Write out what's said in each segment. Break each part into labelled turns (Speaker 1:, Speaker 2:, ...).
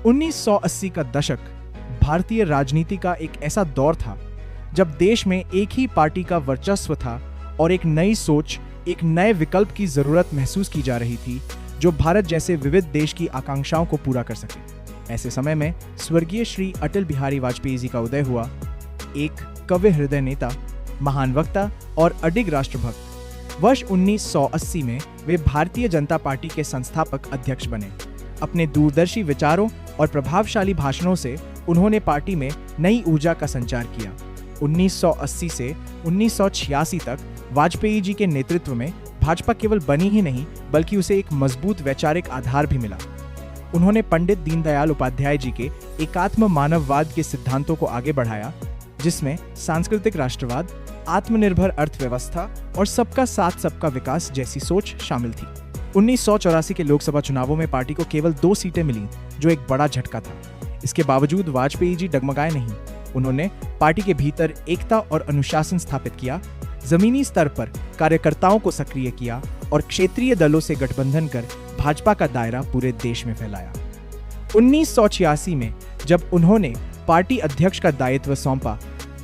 Speaker 1: 1980 का दशक भारतीय राजनीति का एक ऐसा दौर था जब देश में एक ही पार्टी का वर्चस्व था और एक नई सोच, एक नए विकल्प की जरूरत महसूस की जा रही थी जो भारत जैसे विविध देश की आकांक्षाओं को पूरा कर सके। ऐसे समय में स्वर्गीय श्री अटल बिहारी वाजपेयी जी का उदय हुआ। एक कवि हृदय नेता, महान वक्ता और अडिग राष्ट्रभक्त। वर्ष 1980 में वे भारतीय जनता पार्टी के संस्थापक अध्यक्ष बने। अपने दूरदर्शी विचारों और प्रभावशाली भाषणों से उन्होंने पार्टी में नई ऊर्जा का संचार किया। 1980 से 1986 तक वाजपेयी जी के नेतृत्व में भाजपा केवल बनी ही नहीं बल्कि उसे एक मजबूत वैचारिक आधार भी मिला। उन्होंने पंडित दीनदयाल उपाध्याय जी के एकात्म मानववाद के सिद्धांतों को आगे बढ़ाया, जिसमें सांस्कृतिक राष्ट्रवाद, आत्मनिर्भर अर्थव्यवस्था और सबका साथ सबका विकास जैसी सोच शामिल थी। 1984 के लोकसभा चुनावों में पार्टी को केवल 2 सीटें मिलीं, जो एक बड़ा झटका था। इसके बावजूद वाजपेयी जी डगमगाए नहीं। उन्होंने पार्टी के भीतर एकता और अनुशासन स्थापित किया, जमीनी स्तर पर कार्यकर्ताओं को सक्रिय किया और क्षेत्रीय दलों से गठबंधन कर भाजपा का दायरा पूरे देश में फैलाया। 1986 में जब उन्होंने पार्टी अध्यक्ष का दायित्व सौंपा,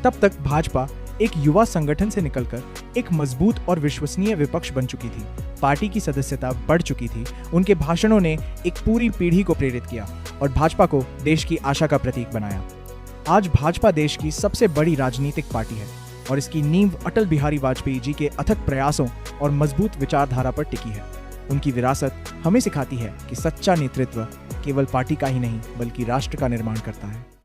Speaker 1: तब तक भाजपा एक युवा संगठन से निकलकर एक मजबूत और विश्वसनीय विपक्ष बन चुकी थी। पार्टी की सदस्यता बढ़ चुकी थी। उनके भाषणों ने एक पूरी पीढ़ी को प्रेरित किया और भाजपा को देश की आशा का प्रतीक बनाया। आज भाजपा देश की सबसे बड़ी राजनीतिक पार्टी है और इसकी नींव अटल बिहारी वाजपेयी जी के अथक प्रयासों और मजबूत विचारधारा पर टिकी है। उनकी विरासत हमें सिखाती है कि सच्चा नेतृत्व केवल पार्टी का ही नहीं बल्कि राष्ट्र का निर्माण करता है।